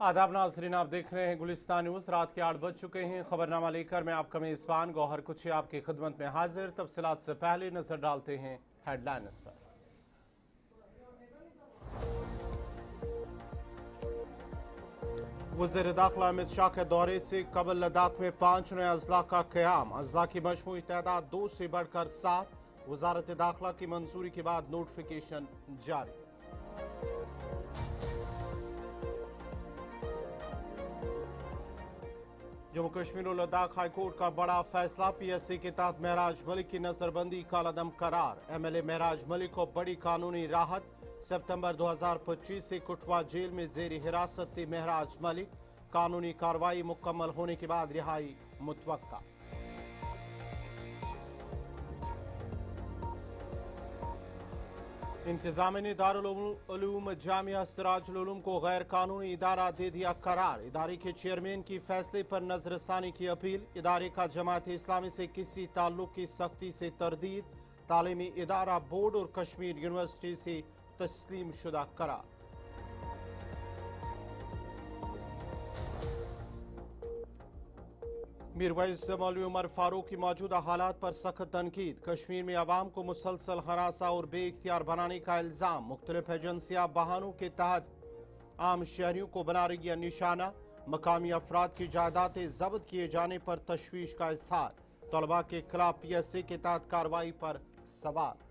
आदाब नाज़रीन, आप देख रहे हैं गुलिस्तान न्यूज़। रात के 8 बज चुके हैं। खबरनामा लेकर मैं आपका मेज़बान गौहर कुछ आपकी खिदमत में हाजिर। तफसीलात से पहले नजर डालते हैं हेडलाइंस पर। वज़ीर दाखिला अमित शाह के दौरे से कबल लद्दाख में 5 नए अजला का क़याम। अजला की मजमूई तादाद 2 से बढ़कर 7। वजारत दाखिला की मंजूरी के बाद नोटिफिकेशन जारी। जम्मू कश्मीर और लद्दाख हाईकोर्ट का बड़ा फैसला। PSC के तहत महराज मलिक की नजरबंदी कालादम करार। MLA महराज मलिक को बड़ी कानूनी राहत। सितंबर 2025 से कुटवा जेल में जेर हिरासत थी महराज मलिक। कानूनी कार्रवाई मुकम्मल होने के बाद रिहाई मुतवक्का। इंतजामिया ने दारुल उलूम जामिया सिराजुल उलूम को गैर कानूनी इदारा दे दिया करार। इदारे के चेयरमैन की फैसले पर नजरसानी की अपील। इदारे का जमात इस्लामी से किसी ताल्लुक की सख्ती से तरदीद। तालीमी इदारा बोर्ड और कश्मीर यूनिवर्सिटी से तस्लीम शुदा करार। मीरवैस मौलवी उमर फारूक की मौजूदा हालात पर सख्त तनकीद। कश्मीर में आवाम को मुसलसल हरासा और बेइख्तियार बनाने का इल्ज़ाम। मुख्तलिफ एजेंसियां बहानों के तहत आम शहरियों को बना रही है निशाना। मकामी अफराद की जायदादें जब्त किए जाने पर तशवीश का इजहार। तलबा के खिलाफ PSC के तहत कार्रवाई पर सवाल।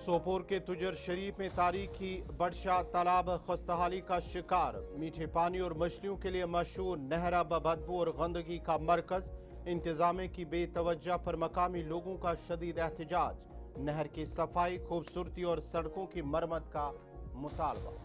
सोपोर के तुजर शरीफ में तारीखी बडशाह तालाब खस्ताहाली का शिकार। मीठे पानी और मछलियों के लिए मशहूर नहर अब बदबू और गंदगी का मरकज। इंतजामिया की बेतवज्जा पर मकामी लोगों का शदीद एहतजाज। नहर की सफाई, खूबसूरती और सड़कों की मरम्मत का मुतालबा।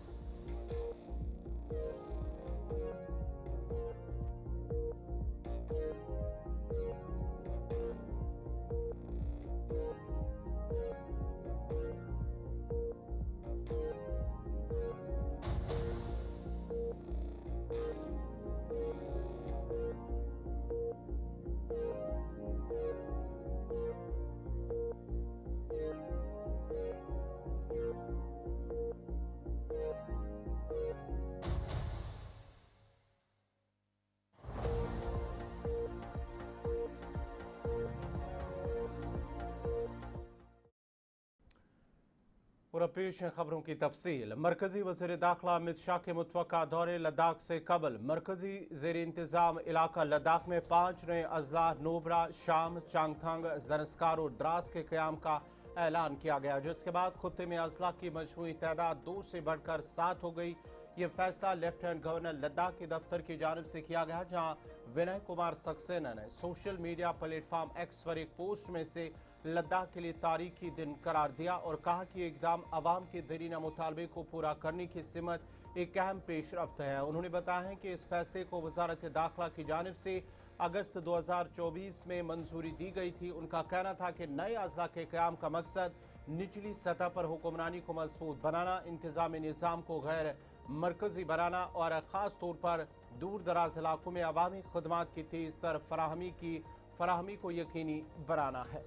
और पेश है खबरों की तफसील। मरकजी वज़ीर दाखिला अमित शाह के मुतवक्का दौरे लद्दाख से कबल मरकजी ज़ेर इंतज़ाम इलाका लद्दाख में 5 नए अजला नोबरा, शाम, चांगथंग, जरस्कार और द्रास के क़याम का ऐलान किया गया, जिसके बाद खुत्ते में अजला की मजमूई तादाद 2 से बढ़कर 7 हो गई। ये फैसला लेफ्टिनेंट गवर्नर लद्दाख के दफ्तर की जानिब से किया गया, जहाँ विनय कुमार सक्सेना ने सोशल मीडिया प्लेटफॉर्म X पर एक पोस्ट में से लद्दाख के लिए तारीखी दिन करार दिया और कहा कि इकदाम अवाम के दरीना मुतालबे को पूरा करने की सिमत एक अहम पेशरफ्त है। उन्होंने बताया है कि इस फैसले को वजारत दाखिला की जानिब से अगस्त 2024 में मंजूरी दी गई थी। उनका कहना था कि नए अजला के क़याम का मकसद निचली सतह पर हुक्मरानी को मजबूत बनाना, इंतजामी निज़ाम को गैर मरकजी बनाना और ख़ास तौर पर दूर दराज इलाकों में अवामी खदमात की तेज़ तर फराहमी को यकीनी बनाना है।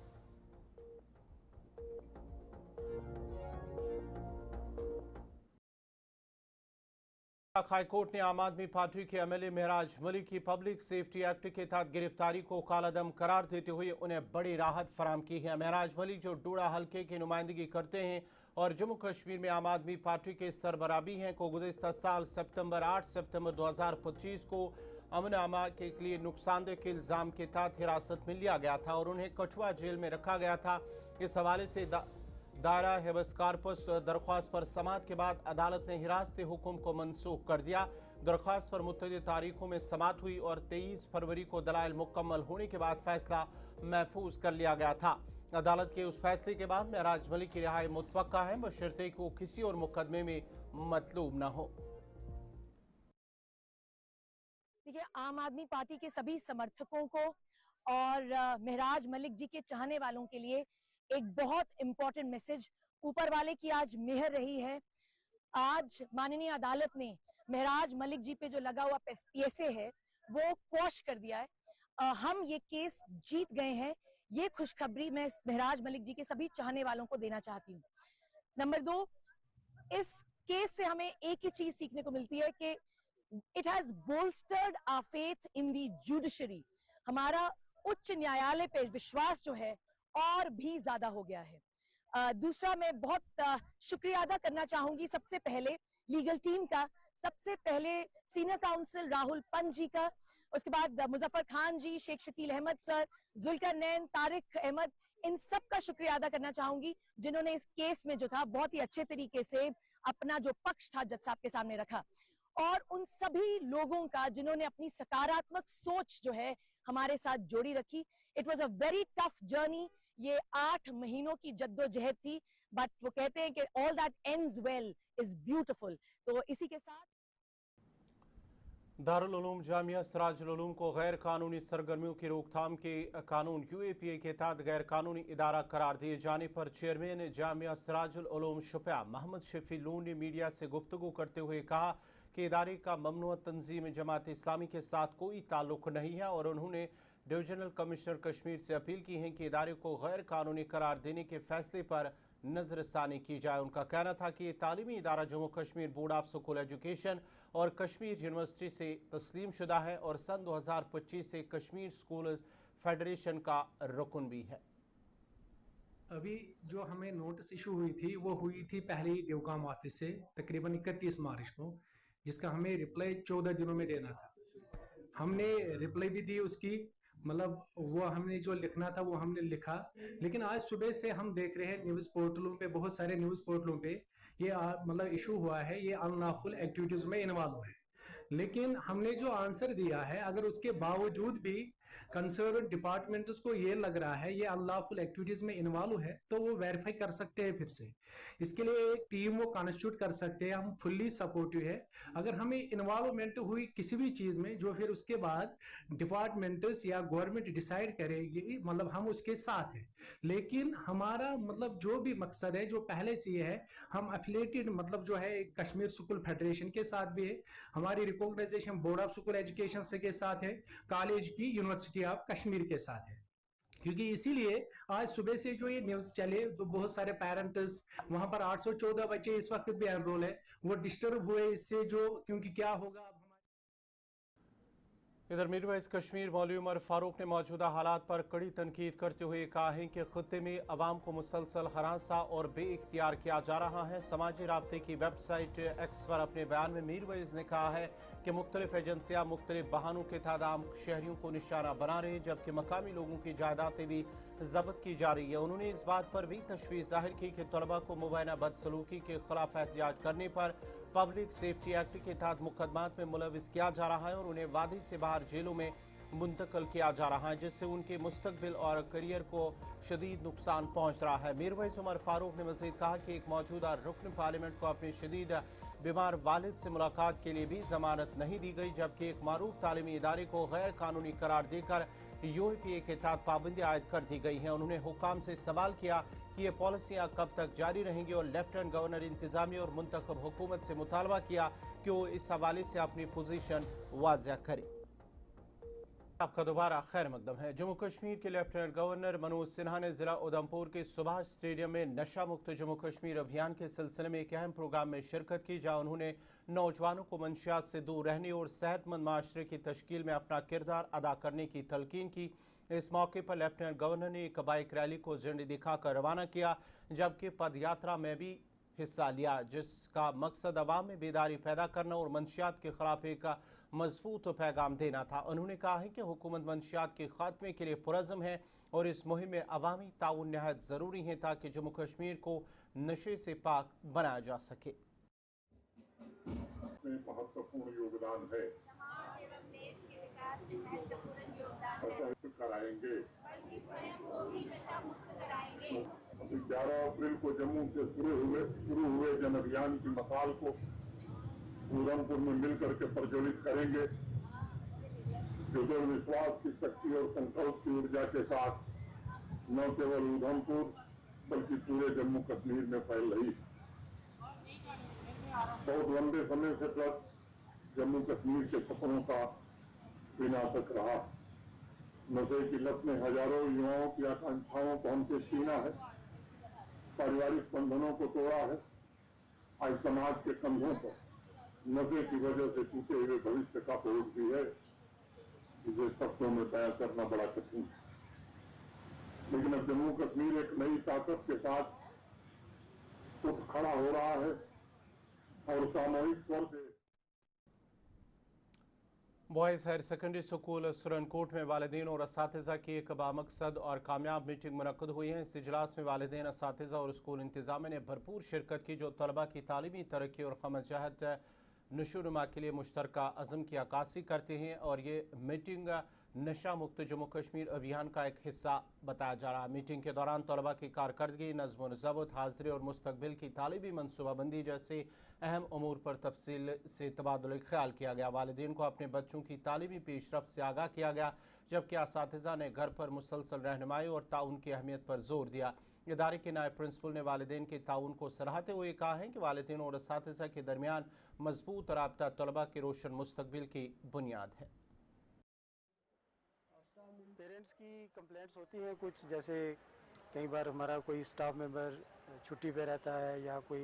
हाईकोर्ट ने आम आदमी पार्टी के MLA महराज मलिक की पब्लिक सेफ्टी एक्ट के तहत गिरफ्तारी को कालादम करार देते हुए उन्हें बड़ी राहत फराम की है। महराज मलिक जो डोडा हल्के की नुमाइंदगी करते हैं और जम्मू कश्मीर में आम आदमी पार्टी के सरबराह भी हैं, को गुज़िश्ता साल 8 सितंबर 2025 को अमन आमा के लिए नुकसानदेह के इल्ज़ाम के तहत हिरासत में लिया गया था और उन्हें कठुआ जेल में रखा गया था। इस हवाले से दायरा हेबस कार्पस दरख्वास्त पर समाअत के बाद अदालत ने हिरासती हुक्म को मनसूख कर दिया। दरख्वास्त पर मुतअद्दिद तारीखों में समाअत हुई और 23 फरवरी को दलाइल मुकम्मल होने के बाद फैसला महफूज कर लिया गया था। अदालत के उस फैसले के बाद महराज मलिक की रिहाई मुतवक्का है, बशर्ते कि वो किसी और मुकदमे में मतलूब न हो। देखिए, आम आदमी पार्टी के सभी समर्थकों को और महराज मलिक जी के चाहने वालों के लिए एक बहुत इंपॉर्टेंट मैसेज, ऊपर वाले की आज मेहर रही है। आज माननीय अदालत ने महराज मलिक जी पे जो लगा हुआ PSA है वो क्वॉश कर दिया है। हम ये केस जीत गए हैं। ये खुशखबरी मैं महराज मलिक जी के सभी चाहने वालों को देना चाहती हूँ। नंबर 2, इस केस से हमें एक ही चीज सीखने को मिलती है कि it has bolstered our faith in the judiciary. हमारा उच्च न्यायालय पे विश्वास जो है और भी ज्यादा हो गया है। दूसरा, मैं बहुत शुक्रिया अदा करना चाहूंगी सबसे पहले लीगल टीम का, सबसे पहले सीनियर काउंसिल राहुल पंत जी का, उसके बाद मुजफ्फर खान जी, शेख शकील अहमद सर, जुल्करनैन, तारिक अहमद, इन सब का शुक्रिया अदा करना चाहूंगी जिन्होंने इस केस में जो था बहुत ही अच्छे तरीके से अपना जो पक्ष था जज साहब के सामने रखा, और उन सभी लोगों का जिन्होंने अपनी सकारात्मक सोच जो है हमारे साथ जोड़ी रखी। It was a very tough journey, ये 8 महीनों की जद्दोजहद थी, बट वो कहते हैं कि all that ends well is beautiful. तो इसी के साथ दारुल उलूम जामिया सिराजुल उलूम को गैर कानूनी सरगर्मियों की रोकथाम के कानून UAPA के तहत गैर कानूनी इदारा करार दिए जाने पर चेयरमैन जामिया सिराजुल उलूम शुपया मोहम्मद शफी लून ने मीडिया से गुफ्तगू करते हुए कहा कि इदारे का ममनुआ तंजीम जमात इस्लामी के साथ कोई ताल्लुक नहीं है, और उन्होंने डिविजनल कमिश्नर कश्मीर से अपील की है कि इदारे को गैर कानूनी करार देने के फैसले पर नजरसानी की जाए। उनका कहना था कि ये तालीमी इदारा Jammu Kashmir board of school education और कश्मीर यूनिवर्सिटी से तस्लीम शुदा है और सन 2025 से कश्मीर स्कूल्स फेडरेशन का रुकन भी है। अभी जो हमें नोटिस इशू हुई थी वो हुई थी पहले ही ड्यूकाम ऑफिस से तकरीबन 31 मार्च को, जिसका हमें रिप्लाई 14 दिनों में देना था। हमने रिप्लाई भी दी उसकी, मतलब वो हमने जो लिखना था वो हमने लिखा, लेकिन आज सुबह से हम देख रहे हैं न्यूज़ पोर्टलों पे, बहुत सारे न्यूज़ पोर्टलों पे ये मतलब इशू हुआ है, ये अनलॉफुल एक्टिविटीज में इन्वॉल्व है। लेकिन हमने जो आंसर दिया है, अगर उसके बावजूद भी कंसर्न डिपार्टमेंट्स को ये लग रहा है ये अनलॉफुल एक्टिविटीज में इन्वॉल्व है, तो वो वेरीफाई कर सकते हैं फिर से। इसके लिए एक टीम वो कॉन्स्टिट्यूट कर सकते हैं, हम फुल्ली सपोर्टिव है। अगर हमें इन्वॉल्वमेंट हुई किसी भी चीज में जो फिर उसके बाद डिपार्टमेंट्स या गवर्नमेंट डिसाइड करेगी, मतलब हम उसके साथ हैं। लेकिन हमारा मतलब जो भी मकसद है जो पहले से ही है, हम एफिलेटेड मतलब जो है कश्मीर स्कूल फेडरेशन के साथ भी है, हमारी recognisation board of school education से के साथ है, कॉलेज की यूनिवर्सिटी ऑफ कश्मीर के साथ है। क्योंकि इसीलिए आज सुबह से जो ये न्यूज चले तो बहुत सारे पेरेंट्स वहां पर 814 बच्चे इस वक्त भी एनरोल है, वो डिस्टर्ब हुए इससे, जो क्योंकि क्या होगा। इधर मीरवैस कश्मीर मौलवी उमर फारूक ने मौजूदा हालात पर कड़ी तनकीद करते हुए कहा है कि खत्ते में अवाम को मुसलसल हरासा और बेइख्तियार किया जा रहा है। समाजी राब्ते की वेबसाइट एक्स पर अपने बयान में मीरवैस ने कहा है कि मुख्तलिफ एजेंसियाँ मुख्तलिफ बहानों के तहत आम शहरियों को निशाना बना रही, जबकि मकामी लोगों की जायदादें भी जब्त की जा रही है। उन्होंने इस बात पर भी तशवीश जाहिर की कि तलबा को मुबैना बदसलूकी के खिलाफ एहतजाज करने पर पब्लिक सेफ्टी एक्ट के तहत मुकदमात में मुलविस किया जा रहा है और उन्हें वादी से बाहर जेलों में मुंतकिल किया जा रहा है, जिससे उनके मुस्तकबिल और करियर को शदीद नुकसान पहुंच रहा है। मीरवैस उमर फारूक ने मजीद कहा कि एक मौजूदा रुकन पार्लियामेंट को अपने शदीद बीमार वालिद से मुलाकात के लिए भी जमानत नहीं दी गई, जबकि एक मारूफ तालीमी इदारे को गैर कानूनी करार देकर UAPA के तहत पाबंदी आयद कर दी गई है। उन्होंने हुकाम से सवाल किया कि ये पॉलिसियाँ कब तक जारी रहेंगी और लेफ्टिनेंट गवर्नर इंतजामिया और मुंतखब हुकूमत से मुतालबा किया कि वो इस हवाले से अपनी पोजीशन वाज़ह करे। आपका दोबारा खैर मकदम है। जम्मू कश्मीर के लेफ्टिनेंट गवर्नर मनोज सिन्हा ने जिला उधमपुर के सुभाष स्टेडियम में नशा मुक्त जम्मू कश्मीर अभियान के सिलसिले में एक अहम प्रोग्राम में शिरकत की, जहां उन्होंने नौजवानों को मंशियात से दूर रहने और सेहतमंद माशरे की तश्कील में अपना किरदार अदा करने की तलकीन की। इस मौके पर लेफ्टिनेंट गवर्नर ने एक बाइक रैली को झंडी दिखाकर रवाना किया, जबकि पदयात्रा में भी हिस्सा लिया, जिसका मकसद अवाम में बेदारी पैदा करना और मंशियात के खिलाफ एक मजबूत पैगाम देना था। उन्होंने कहा है कि हुकूमत मंशियात के खात्मे के लिए पुरज़म है और इस मुहिम में अवामी ताउन नहायत ज़रूरी है ताकि जम्मू कश्मीर को नशे से पाक बनाया जा सके। महत्वपूर्ण योगदान है, समाज एवं देश के विकास में महत्वपूर्ण योगदान कराएंगे, बल्कि स्वयं को भी नशा मुक्त कराएंगे। 11 अप्रैल को जम्मू से शुरू हुए जन अभियान की मिसाल को उधमपुर में मिलकर के प्रज्वलित करेंगे, जो विश्वास की शक्ति और संकल्प की ऊर्जा के साथ न केवल उधमपुर बल्कि पूरे जम्मू कश्मीर में फैल रही। बहुत लंबे समय से तक जम्मू कश्मीर के सपनों का विनाशक रहा। नशे की लत ने हजारों युवाओं की आकांक्षाओं को हमसे छीना है, पारिवारिक बंधनों को तोड़ा है। आज समाज के कंधों पर नशे की वजह से टूटे हुए भविष्य का बोझ भी है, जिसे शब्दों में बयां करना बड़ा कठिन है। लेकिन अब जम्मू कश्मीर एक नई ताकत के साथ उठ खड़ा हो रहा है और सामूहिक तौर से boys higher secondary school Surankote में वालिदैन और असातिज़ा की एक बामकसद और कामयाब मीटिंग मुनक्कद हुई है। इस इजलास में वालिदैन, असातिज़ा और स्कूल इंतज़ामिया ने भरपूर शिरकत की, जो तलबा की तालीमी तरक्की और खमजहत नशोनुमा के लिए मुश्तरका अज़म की अक्कासी करते हैं और ये मीटिंग नशा मुक्त जम्मू कश्मीर अभियान का एक हिस्सा बताया जा रहा है। मीटिंग के दौरान तलबा की कारकर्दगी, नज़्म व ज़ब्त, हाज़िरी और मुस्तकबिल की तालीमी मनसूबाबंदी जैसे अहम अमूर पर तफसील से तबादुल ख्याल किया गया। वालिदैन को अपने बच्चों की तालीमी पेशरफ्त से आगाह किया गया, जबकि असातिज़ा ने घर पर मुसलसल रहनुमाई और ताउन की अहमियत पर जोर दिया। इदारे के नायब प्रिंसिपल ने वालिदैन के ताउन को सराहते हुए कहा है कि वालिदैन और असातिज़ा के दरमियान मजबूत राबता तलबा के रोशन मुस्तकबिल की बुनियाद है। पेरेंट्स की कंप्लेंट्स होती हैं कुछ, जैसे कई बार हमारा कोई स्टाफ मेंबर छुट्टी पे रहता है या कोई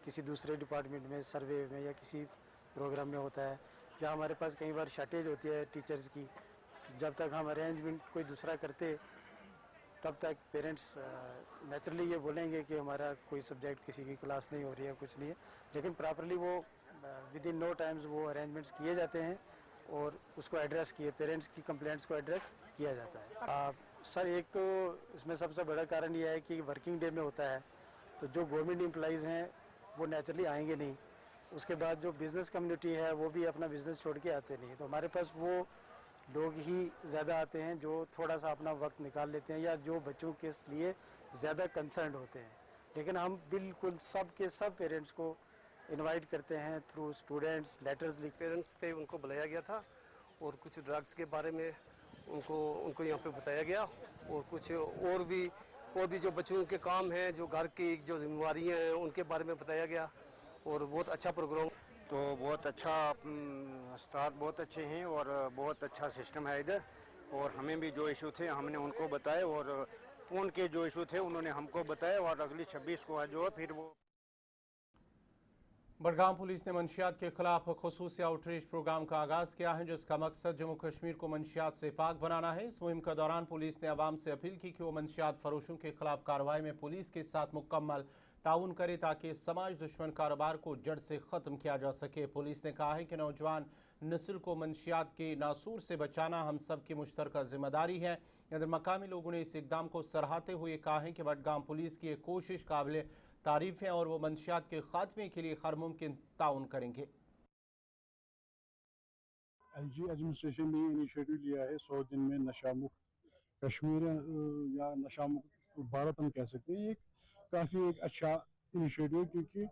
किसी दूसरे डिपार्टमेंट में सर्वे में या किसी प्रोग्राम में होता है, या हमारे पास कई बार शॉर्टेज होती है टीचर्स की। जब तक हम अरेंजमेंट कोई दूसरा करते तब तक पेरेंट्स नेचुरली ये बोलेंगे कि हमारा कोई सब्जेक्ट किसी की क्लास नहीं हो रही है, कुछ नहीं है, लेकिन प्रॉपरली वो विद इन नो टाइम्स वो अरेंजमेंट्स किए जाते हैं और उसको एड्रेस किए, पेरेंट्स की कंप्लेंट्स को एड्रेस किया जाता है। सर, एक तो इसमें सबसे बड़ा कारण यह है कि वर्किंग डे में होता है, तो जो गवर्नमेंट एम्प्लॉइज़ हैं वो नेचुरली आएंगे नहीं। उसके बाद जो बिज़नेस कम्युनिटी है वो भी अपना बिज़नेस छोड़ के आते नहीं, तो हमारे पास वो लोग ही ज़्यादा आते हैं जो थोड़ा सा अपना वक्त निकाल लेते हैं या जो बच्चों के लिए ज़्यादा कंसर्न होते हैं। लेकिन हम बिल्कुल सब के सब पेरेंट्स को इनवाइट करते हैं थ्रू स्टूडेंट्स लेटर्स लिख। पेरेंट्स थे उनको बुलाया गया था और कुछ ड्रग्स के बारे में उनको यहाँ पे बताया गया और कुछ और भी जो बच्चों के काम हैं, जो घर की जो जिम्मेवारियाँ हैं उनके बारे में बताया गया और बहुत अच्छा प्रोग्राम। तो बहुत अच्छा, स्टाफ बहुत अच्छे हैं और बहुत अच्छा सिस्टम है इधर। और हमें भी जो इशू थे हमने उनको बताए और उनके जो इशू थे उन्होंने हमको बताया और अगली 26 को जो है फिर वो। बडगाम पुलिस ने मंशियात के खिलाफ खुसूसी आउटरीच प्रोग्राम का आगाज किया है, जिसका मकसद जम्मू कश्मीर को मंशियात से पाक बनाना है। इस मुहिम के दौरान पुलिस ने आवाम से अपील की कि वो मंशियात फरोशों के खिलाफ कार्रवाई में पुलिस के साथ मुकम्मल ताउन करे ताकि समाज दुश्मन कारोबार को जड़ से ख़त्म किया जा सके। पुलिस ने कहा है कि नौजवान नस्ल को मंशियात के नासूर से बचाना हम सब की मुश्तरका जिम्मेदारी है। इधर मकामी लोगों ने इस इकदाम को सराहते हुए कहा है कि बडगाम पुलिस की एक कोशिश काबिल तारीफ है और वो मंशियात के खात्मे के लिए हर मुमकिन ताउन करेंगे। एलजी एडमिनिस्ट्रेशन ने इनिशिएटिव लिया है 100 दिन में नशा मुक्त कश्मीर या नशा मुक्त भारत हम कह सकते हैं। ये काफ़ी एक अच्छा इनिशिएटिव, क्योंकि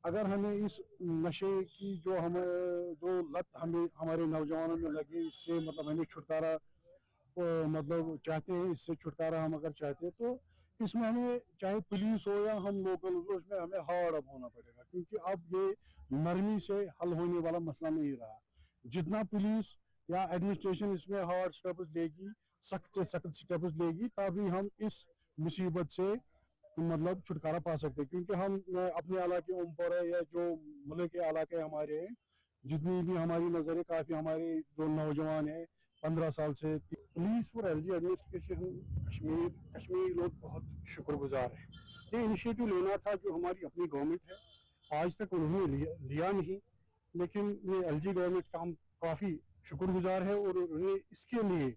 अगर हमें इस नशे की जो लत हमें हमारे नौजवानों में लगी, इससे मतलब हमें छुटकारा मतलब चाहते हैं, इससे छुटकारा हम अगर चाहते हैं तो इसमें हमें चाहे पुलिस हो या हम लोकल हो, इसमें हमें हार्ड अप होना पड़ेगा, क्योंकि अब ये नरमी से हल होने वाला मसला नहीं रहा। जितना पुलिस या एडमिनिस्ट्रेशन इसमें हार्ड स्टेप्स लेगी, सख्त से सख्त स्टेप्स लेगी, तभी हम इस मुसीबत से मतलब छुटकारा पा सकते हैं। क्योंकि हम अपने इलाके उमपुर है या जो मुल्क के इलाके हमारे हैं, जितनी भी हमारी नज़र है, काफ़ी हमारे जो नौजवान हैं 15 साल से, पुलिस और एलजी एडमिनिस्ट्रेशन कश्मीर लोग बहुत शुक्रगुजार हैं। ये इनिशिएटिव लेना था जो हमारी अपनी गवर्नमेंट है, आज तक उन्होंने लिया नहीं, लेकिन ये एलजी गवर्नमेंट का हम काफ़ी शुक्रगुजार है और उन्हें इसके लिए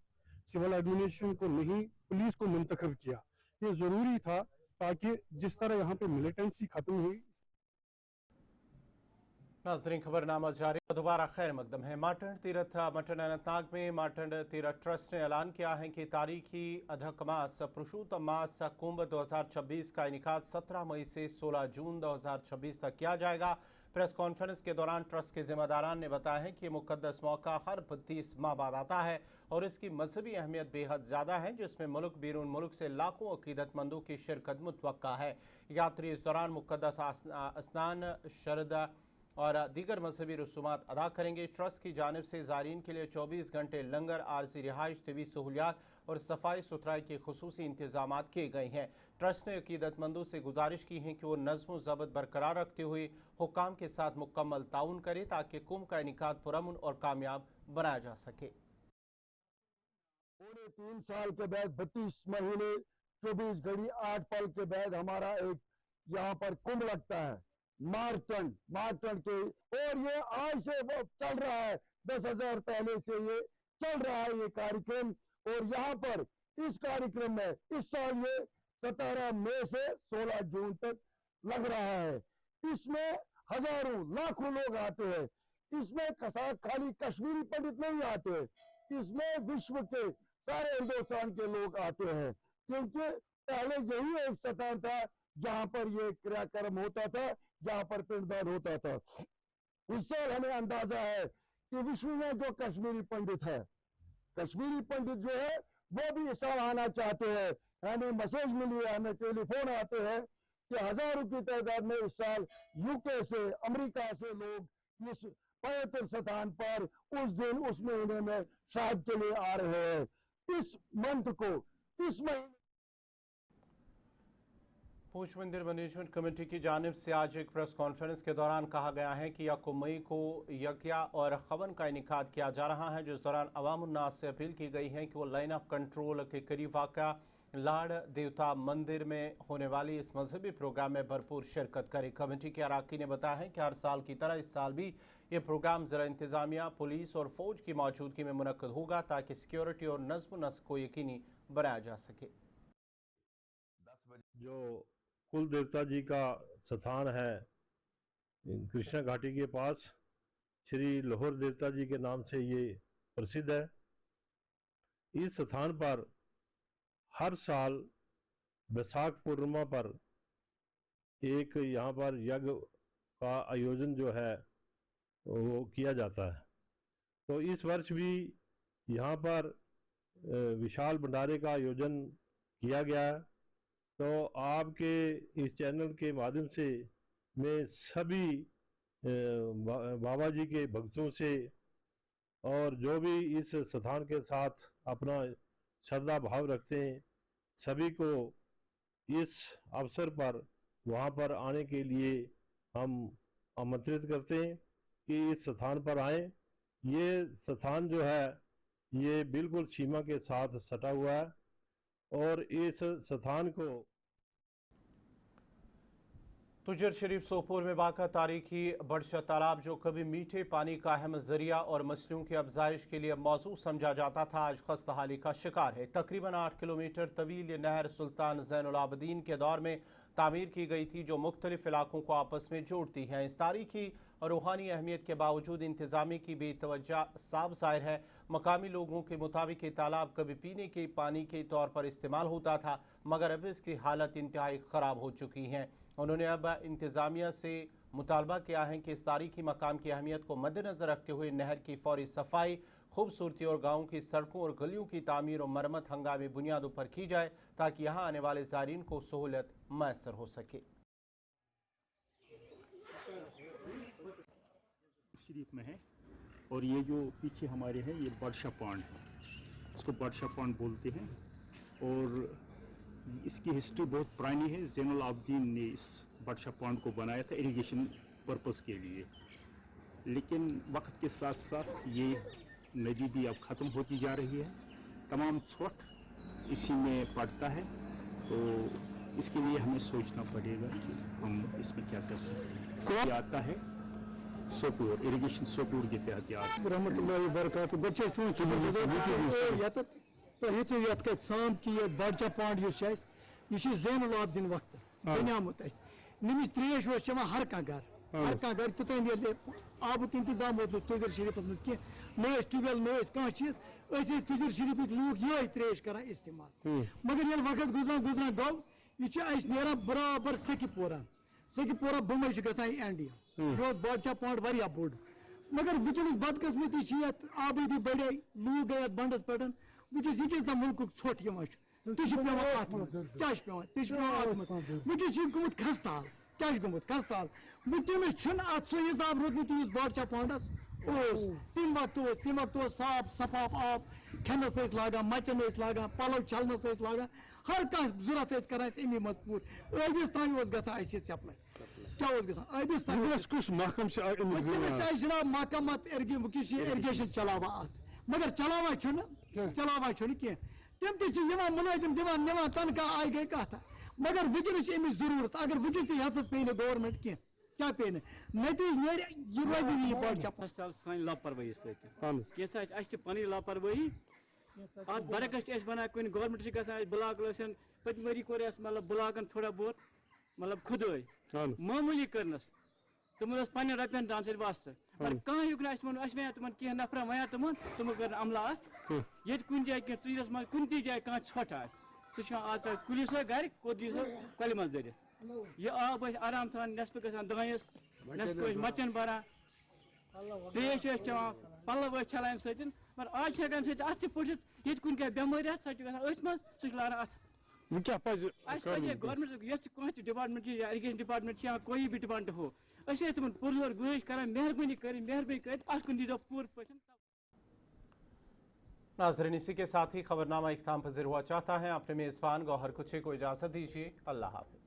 सिविल एडमिनिस्ट्रेशन को नहीं पुलिस को मुंतखब किया। ये ज़रूरी था ताकि जिस तरह यहाँ पे मिलिटेंसी खत्म हुई। नाज़रीन, खबरनामा जारी, दोबारा खैर मकदम है। मार्टन तीरथ मटन अनंतनाग में मार्टन तीरथ ट्रस्ट ने ऐलान किया है कि तारीखी अधक मास पुरुषोत्तम मास कुंभ 2026 का इनेकाद 17 मई से 16 जून 2026 तक किया जाएगा। प्रेस कॉन्फ्रेंस के दौरान ट्रस्ट के जिम्मेदारान ने बताया है कि मुकद्दस मौका हर 32 माह बाद आता है और इसकी मजहबी अहमियत बेहद ज़्यादा है, जिसमें मुल्क बैरून मुल्क से लाखों अकीदतमंदों की शिरकत मुतवक्का है। यात्री इस दौरान मुकद्दस स्नान, शरद और दीगर मजहबी रसूमात अदा करेंगे। ट्रस्ट की जानिब से ज़ायरीन के लिए 24 घंटे लंगर, आरजी रिहाइश, तिबी सहूलियात और सफाई सुथराई के खुसूसी इंतजाम किए गए हैं। ट्रस्ट ने अकीदतमंदों से गुजारिश की है कि वो नज़्म व ज़ब्त बरकरार रखते हुए हुक्काम के साथ मुकम्मल ताउन करे ताकि कुंभ का इनेकाद पुरअमन और कामयाब बनाया जा सके। 3 साल के बाद 32 महीने 24 घड़ी 8 पल के बाद हमारा एक यहाँ पर कुंभ लगता है मार्टन के, और ये आज से चल रहा है, 10,000 पहले से ये चल रहा है ये कार्यक्रम। और यहाँ पर इस कार्यक्रम में इस साल ये 17 मई से 16 जून तक लग रहा है। इसमें हजारों लाखों लोग आते हैं। इसमें खाली कश्मीरी पंडित नहीं आते, इसमें विश्व के सारे हिंदुस्तान के लोग आते हैं, क्योंकि पहले यही एक स्थान था जहां पर ये क्रियाक्रम होता था, जहां पर पिंडदान होता था। इस साल हमें अंदाजा है कि विश्व में जो कश्मीरी पंडित है, कश्मीरी पंडित जो है वो भी इस साल आना चाहते हैं। हमें मैसेज मिली है, हमें टेलीफोन आते हैं कि हजारों की तादाद में इस साल यूके से, अमेरिका से लोग इस पवित्र स्थान पर उस दिन उस महीने में शादी के लिए आ रहे हैं। इस मंथ को, इस महीने पूंछ मंदिर मैनेजमेंट कमेटी की जानिब से आज एक प्रेस कॉन्फ्रेंस के दौरान कहा गया है कि 1 मई को यज्ञ और खवन का इनेकाद किया जा रहा है, जिस दौरान अवामुन्नास से अपील की गई है कि वो लाइन ऑफ कंट्रोल के करीब वाक़ा लाड़ देवता मंदिर में होने वाली इस मजहबी प्रोग्राम में भरपूर शिरकत करे। कमेटी के अराकीन ने बताया है कि हर साल की तरह इस साल भी ये प्रोग्राम ज़रा इंतज़ामिया, पुलिस और फौज की मौजूदगी में मुनक्कद होगा ताकि सिक्योरिटी और नज़्म व नस्क को यकीनी बनाया जा सके। 10 बजे जो कुल देवता जी का स्थान है कृष्णा घाटी के पास, श्री लाहौर देवता जी के नाम से ये प्रसिद्ध है। इस स्थान पर हर साल बैसाख पूर्णिमा पर एक यहाँ पर यज्ञ का आयोजन जो है वो किया जाता है। तो इस वर्ष भी यहाँ पर विशाल भंडारे का आयोजन किया गया है। तो आपके इस चैनल के माध्यम से मैं सभी बाबा जी के भक्तों से और जो भी इस स्थान के साथ अपना श्रद्धा भाव रखते हैं, सभी को इस अवसर पर वहाँ पर आने के लिए हम आमंत्रित करते हैं कि इस स्थान पर आए। ये स्थान जो है ये बिल्कुल सीमा के साथ सटा हुआ है और इस स्थान को तुजर शरीफ सोपोर में वाक़ा तारीखी बड़शा तालाब, जो कभी मीठे पानी का अहम जरिया और मछलियों की अफजाइश के लिए मौजू समझा जाता था, आज खस्ताहाली का शिकार है। तकरीबन 8 किलोमीटर तवील ये नहर सुल्तान ज़ैनुल आबिदीन के दौर में तामीर की गई थी, जो मुख्तलिफ इलाकों को आपस में जोड़ती है। इस तारीखी और रूहानी अहमियत के बावजूद इंतजामी की बेतवज्जा साफ ज़ाहिर है। मकामी लोगों के मुताबिक ये तालाब कभी पीने के पानी के तौर पर इस्तेमाल होता था, मगर अब इसकी हालत इंतहाई ख़राब हो चुकी है। उन्होंने अब इंतज़ामिया से मुतालबा किया है कि इस तारीखी मकाम की अहमियत को मद्देनज़र रखते हुए नहर की फौरी सफाई, खूबसूरती और गाँव की सड़कों और गलियों की तामीर और मरम्मत हंगामी बुनियादों पर की जाए ताकि यहाँ आने वाले ज़ायरीन को सहूलत मैसर हो सके। शरीफ में है और ये जो पीछे हमारे हैं ये बड़शा पॉन्ड है, इसको बड़शा पॉन्ड बोलते हैं और इसकी हिस्ट्री बहुत पुरानी है। ज़ैनुल आबिदीन ने इस बड़शा पॉन्ड को बनाया था इरिगेशन पर्पस के लिए, लेकिन वक्त के साथ साथ ये नदी भी अब ख़त्म होती जा रही है। तमाम छोट इसी में पड़ता है, तो इसके लिए हमें सोचना पड़ेगा कि हम इसमें क्या कर सकते हैं। ये आता है सोपूर इरिगेशन सोपूर के तहत साम कि यह बड़शा पॉन्ड यह ज़ैनुल आबिदीन वक्त बनियामुत नमिश त्रेश चवान हर कह घर तोतन आबुक इंतजाम वो तुजर शरीफ मज कह न ट्यूबवेल न कह चीज तुजर शरीफ लूक ये त्रेश कर इस्तेमाल, मगर ये वक्त गुजरान गो यह बराबर सकीपोरा बुम एंड यह बड़शा पॉन्ड वारिया बोड़, मगर वुनस बदकस्मती आबादी बढ़े लूक गए बंडस पे वुनस यह मुल्क ोट क्या पे वुनस गोमुत खस्ताल क्या गोमुत खस्ताल वुनकस अत सो हिसाब रोदमुत यूस बादशाह पांडस तम वक्त साफ सफाफ आब खेनस लागान मचन लागान पलव छलनस लागान हर कह जरूरत करान अमी मज पूर आबिस तान गई सप्लाई क्या आबिस तान जनाब महकमा इरिगेशन चलावा अत मगर चलावा कह तम मुलाजिम दिवान निवान तनख्वाह आई गई कत मगर वुनकस अमिच जरूरत अगर वुनकस तस पे गवर्नमेंट कह क्या पे नतीज ये रोज बादशाह सान लापरवाही सत पन लापरवाही अत बरकस वन कुन गवर्नमेंट ग ब्लाक पतम वरी कोर मतलब ब्लाकन थोड़ा बहुत मतलब खुदाई मामूली करनस तुम पन्न रपन दान सर वास्त पर कह वन तुम कह नफर वन तुम कर अमला ये कुन जाए कह तीरस मज कुन जाए कह छोट आ आज कुल गर कोत दी कल मज दरित यह आब आराम सान नस्प गसान दानस नस्प मचन बरान त्रेश चवान पलव छलान सत मगर आज हेकान अत पढ़ित ये कुन बेमारी सह अथ मज सह लान अथ गवर्नमेंट यह कह डिपार्टमेंट या इरिगेशन डिपार्टमेंट या कोई भी डिपार्टमेंट हो तुम पुरजोर गुजारिश कर मेहरबानी कर अत कुन दीजो पूर पे। नाज़रीन इसी के साथ ही खबरनामा इख्ताम पज़ीर हुआ चाहता है। अपने मेज़बान गौहर कुछे को इजाज़त दीजिए। अल्लाह हाफ़िज़।